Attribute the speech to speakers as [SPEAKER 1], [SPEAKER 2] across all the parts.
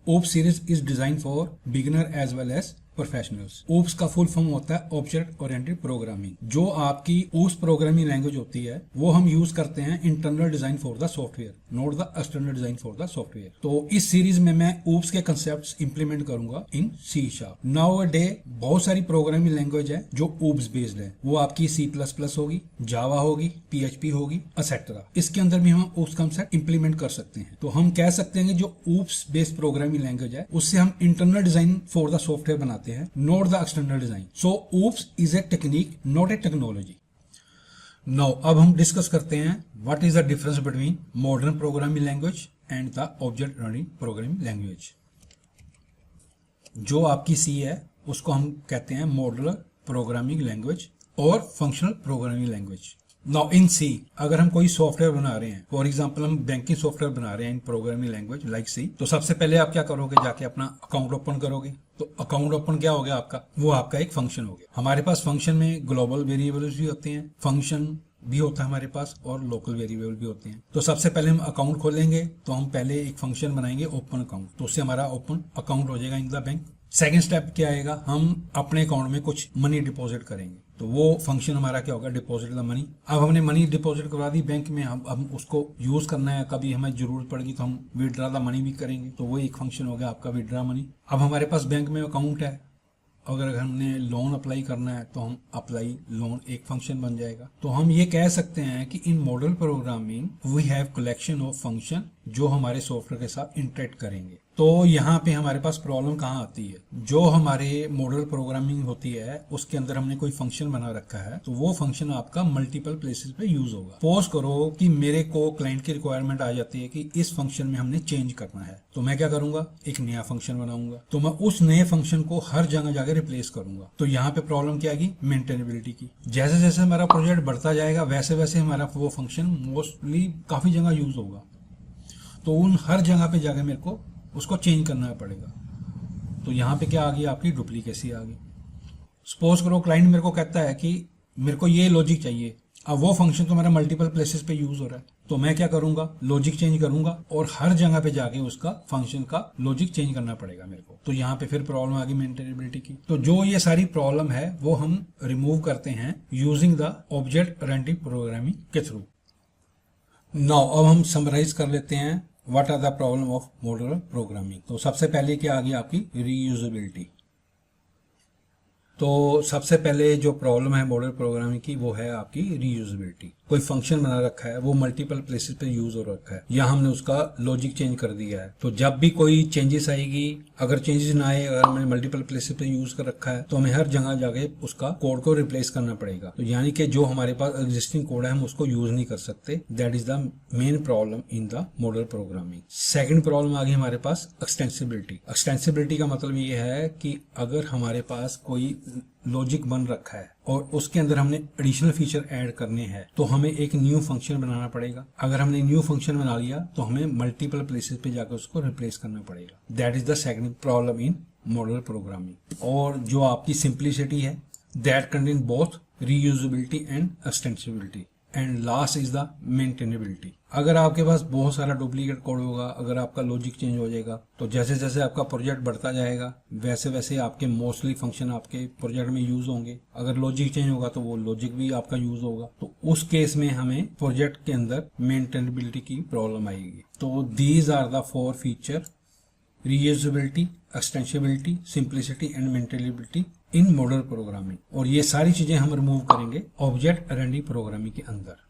[SPEAKER 1] OOP series is design for beginner as well as professionals. OOPS का full form होता है object oriented programming. जो आपकी OOPS programming language होती है वो हम यूज करते हैं internal design for the software, not the external design for the software. तो इस सीरीज में मैं OOPS के कंसेप्ट्स इंप्लीमेंट करूंगा इन C#। नाउ डे बहुत सारी प्रोग्रामिंग लैंग्वेज है जो OOPS बेस्ड है। वो आपकी C++ होगी, जावा होगी, PHP होगी, एक्सेट्रा। इसके अंदर भी हम OOPS कंसेप्ट इंप्लीमेंट कर सकते हैं। तो हम कह सकते हैं कि जो OOPS बेस्ड प्रोग्रामिंग लैंग्वेज है उससे हम internal design for the software बनाते हैं, not the external design. So OOPS is a technique, not a technology. Now अब हम डिस्कस करते हैं what is the difference between modern programming language and the object oriented programming language. जो आपकी C है उसको हम कहते हैं मॉड्यूलर प्रोग्रामिंग लैंग्वेज और functional programming language. Now in C अगर हम कोई सॉफ्टवेयर बना रहे हैं, फॉर एग्जांपल हम बैंकिंग सॉफ्टवेयर बना रहे हैं इन प्रोग्रामिंग लैंग्वेज लाइक C, तो सबसे पहले आप क्या करोगे, जाके अपना अकाउंट ओपन करोगे। तो अकाउंट ओपन क्या हो गया आपका, वो आपका एक फंक्शन हो गया। हमारे पास फंक्शन में ग्लोबल वेरिएबल्स भी होते हैं, फंक्शन भी होता है हमारे पास, और लोकल वेरिएबल भी होते हैं। तो सबसे पहले हम अकाउंट खोलेंगे तो हम पहले एक फंक्शन बनाएंगे ओपन अकाउंट, तो उससे हमारा ओपन अकाउंट हो जाएगा in the bank. Second step क्या आएगा, हम अपने अकाउंट में कुछ मनी डिपॉजिट करेंगे, तो वो फंक्शन हमारा क्या होगा, डिपॉजिट द मनी। अब हमने मनी डिपॉजिट करवा दी बैंक में, हम उसको यूज करना है, कभी हमें जरूरत पड़ेगी तो हम विड्रॉ द मनी भी करेंगे, तो वो एक फंक्शन हो गया आपका विड्रॉ मनी। अब हमारे पास बैंक में अकाउंट है, अगर हमने लोन अप्लाई करना है तो हम अप्लाई लोन एक फंक्शन बन जाएगा। तो हम ये कह सकते हैं कि in model programming we have collection of function जो हमारे सॉफ्टवेयर के साथ इंटरेक्ट करेंगे। तो यहाँ पे हमारे पास प्रॉब्लम कहाँ आती है, जो हमारे मॉडल प्रोग्रामिंग होती है उसके अंदर हमने कोई फंक्शन बना रखा है, तो वो फंक्शन आपका मल्टीपल प्लेसेस पे यूज होगा। सपोज करो कि मेरे को क्लाइंट की रिक्वायरमेंट आ जाती है कि इस फंक्शन में हमने चेंज करना है, तो मैं क्या करूंगा, एक नया फंक्शन बनाऊंगा, तो मैं उस नए फंक्शन को हर जगह जाकर रिप्लेस करूंगा। तो यहाँ पे प्रॉब्लम क्या आएगी, मेंटेनेबिलिटी की। जैसे जैसे हमारा प्रोजेक्ट बढ़ता जाएगा वैसे वैसे हमारा वो फंक्शन मोस्टली काफी जगह यूज होगा, तो उन हर जगह पे जाकर मेरे को उसको चेंज करना पड़ेगा। तो यहाँ पे क्या आ गई, आपकी डुप्लीकेसी आ गई। सपोज करो क्लाइंट मेरे को कहता है कि मेरे को ये लॉजिक चाहिए, अब वो फंक्शन तो मेरा मल्टीपल प्लेसेस पे यूज हो रहा है, तो मैं क्या करूंगा, लॉजिक चेंज करूंगा और हर जगह पे जाके उसका फंक्शन का लॉजिक चेंज करना पड़ेगा मेरे को। तो यहाँ पे फिर प्रॉब्लम आ गई मेंटेनेबिलिटी की। तो जो ये सारी प्रॉब्लम है वो हम रिमूव करते हैं using the object oriented programming के थ्रू। नाउ अब हम समराइज कर लेते हैं what are the problem of modular programming. तो सबसे पहले क्या आ गई आपकी रीयूजेबिलिटी। तो सबसे पहले जो प्रॉब्लम है मॉडल प्रोग्रामिंग की वो है आपकी रीयूजेबिलिटी। कोई फंक्शन बना रखा है, वो मल्टीपल प्लेसेस पे यूज हो रखा है, या हमने उसका लॉजिक चेंज कर दिया है, तो जब भी कोई चेंजेस आएगी, अगर चेंजेस ना आए, अगर हमने मल्टीपल प्लेसेस पे यूज कर रखा है, तो हमें हर जगह जाके उसका कोड को रिप्लेस करना पड़ेगा। तो यानी कि जो हमारे पास एग्जिस्टिंग कोड है हम उसको यूज नहीं कर सकते। That is the main problem in the model programming. Second problem आ गई हमारे पास एक्सटेंसिबिलिटी। एक्सटेंसिबिलिटी का मतलब ये है कि अगर हमारे पास कोई लॉजिक बन रखा है और उसके अंदर हमने एडिशनल फीचर ऐड करने हैं, तो हमें एक न्यू फंक्शन बनाना पड़ेगा। अगर हमने न्यू फंक्शन बना लिया तो हमें मल्टीपल प्लेसेस पे जाकर उसको रिप्लेस करना पड़ेगा। That is the second problem in model programming. और जो आपकी सिंप्लिसिटी है, that contain both reusability and extensibility. And last is the maintainability. अगर आपके पास बहुत सारा डुप्लीकेट कोड होगा, अगर आपका लॉजिक चेंज हो जाएगा, तो जैसे जैसे आपका प्रोजेक्ट बढ़ता जाएगा वैसे वैसे आपके मोस्टली फंक्शन आपके प्रोजेक्ट में यूज होंगे। अगर लॉजिक चेंज होगा तो वो लॉजिक भी आपका यूज होगा, तो उस केस में हमें प्रोजेक्ट के अंदर मेंटेनेबिलिटी की प्रॉब्लम आएगी। तो these are the 4 feature, reusability, extensibility, simplicity and maintainability in model programming. और ये सारी चीजें हम रिमूव करेंगे ऑब्जेक्ट ओरिएंटेड प्रोग्रामिंग के अंदर।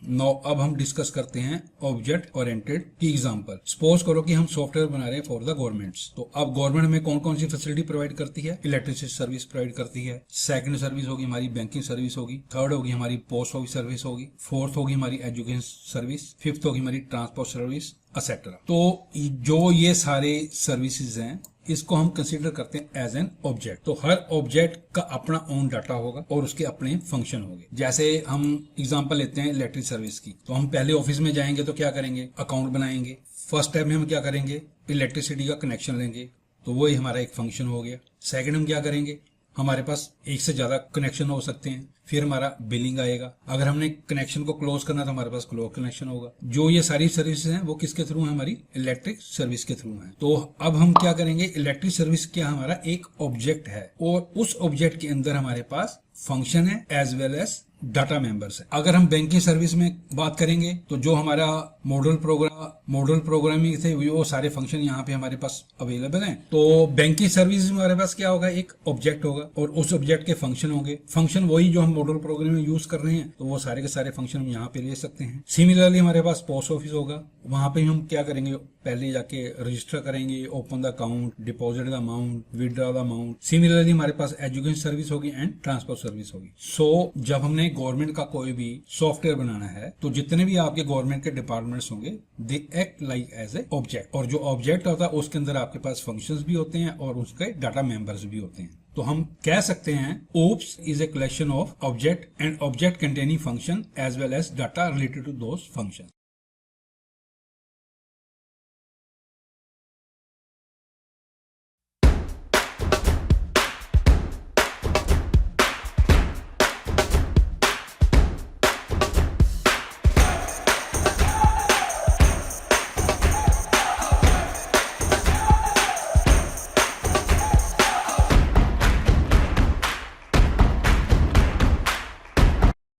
[SPEAKER 1] नाउ अब हम डिस्कस करते हैं ऑब्जेक्ट ओरिएंटेड की एग्जांपल। सपोज करो कि हम सॉफ्टवेयर बना रहे हैं फॉर द गवर्नमेंट्स। तो अब गवर्नमेंट में कौन कौन सी फैसिलिटी प्रोवाइड करती है, इलेक्ट्रिसिटी सर्विस प्रोवाइड करती है, सेकंड सर्विस होगी हमारी बैंकिंग सर्विस होगी, थर्ड होगी हमारी पोस्ट ऑफिस सर्विस होगी, फोर्थ होगी हमारी एजुकेशन सर्विस, फिफ्थ होगी हमारी ट्रांसपोर्ट सर्विस एक्सेट्रा। तो जो ये सारे सर्विसेज हैं इसको हम कंसीडर करते हैं एज एन ऑब्जेक्ट। तो हर ऑब्जेक्ट का अपना ओन डाटा होगा और उसके अपने फंक्शन होंगे। जैसे हम एग्जांपल लेते हैं इलेक्ट्रिक सर्विस की, तो हम पहले ऑफिस में जाएंगे तो क्या करेंगे, अकाउंट बनाएंगे। फर्स्ट स्टेप में हम क्या करेंगे, इलेक्ट्रिसिटी का कनेक्शन लेंगे, तो वो ही हमारा एक फंक्शन हो गया। सेकंड हम क्या करेंगे, हमारे पास एक से ज्यादा कनेक्शन हो सकते हैं। फिर हमारा बिलिंग आएगा, अगर हमने कनेक्शन को क्लोज करना तो हमारे पास क्लोज कनेक्शन होगा। जो ये सारी सर्विसेज हैं वो किसके थ्रू है, हमारी इलेक्ट्रिक सर्विस के थ्रू है। तो अब हम क्या करेंगे, इलेक्ट्रिक सर्विस क्या हमारा एक ऑब्जेक्ट है और उस ऑब्जेक्ट के अंदर हमारे पास फंक्शन है as well as data members है। अगर हम बैंकिंग सर्विस में बात करेंगे तो जो हमारा मॉडल प्रोग्रामिंग थे वो सारे फंक्शन यहाँ पे हमारे पास अवेलेबल हैं। तो बैंकिंग सर्विस में हमारे पास क्या होगा, एक ऑब्जेक्ट होगा और उस ऑब्जेक्ट के फंक्शन होंगे। फंक्शन वही जो हम मॉडल प्रोग्रामिंग यूज कर रहे हैं, तो वो सारे के सारे फंक्शन हम यहाँ पे ले सकते हैं। सिमिलरली हमारे पास पोस्ट ऑफिस होगा, वहां पे हम क्या करेंगे, पहले जाके रजिस्टर करेंगे, open the account, deposit the amount, withdraw the amount. Similarly हमारे पास एजुकेशन सर्विस होगी एंड ट्रांसपोर्ट सर्विस होगी। सो जब हमने गवर्नमेंट का कोई भी सॉफ्टवेयर बनाना है तो जितने भी आपके गवर्नमेंट के डिपार्टमेंट्स होंगे they act like as a object, और जो ऑब्जेक्ट होता है उसके अंदर आपके पास फंक्शंस भी होते हैं और उसके डाटा मेंबर्स भी होते हैं। तो हम कह सकते हैं OOPS is a collection of object and object containing function as well as data related to those function.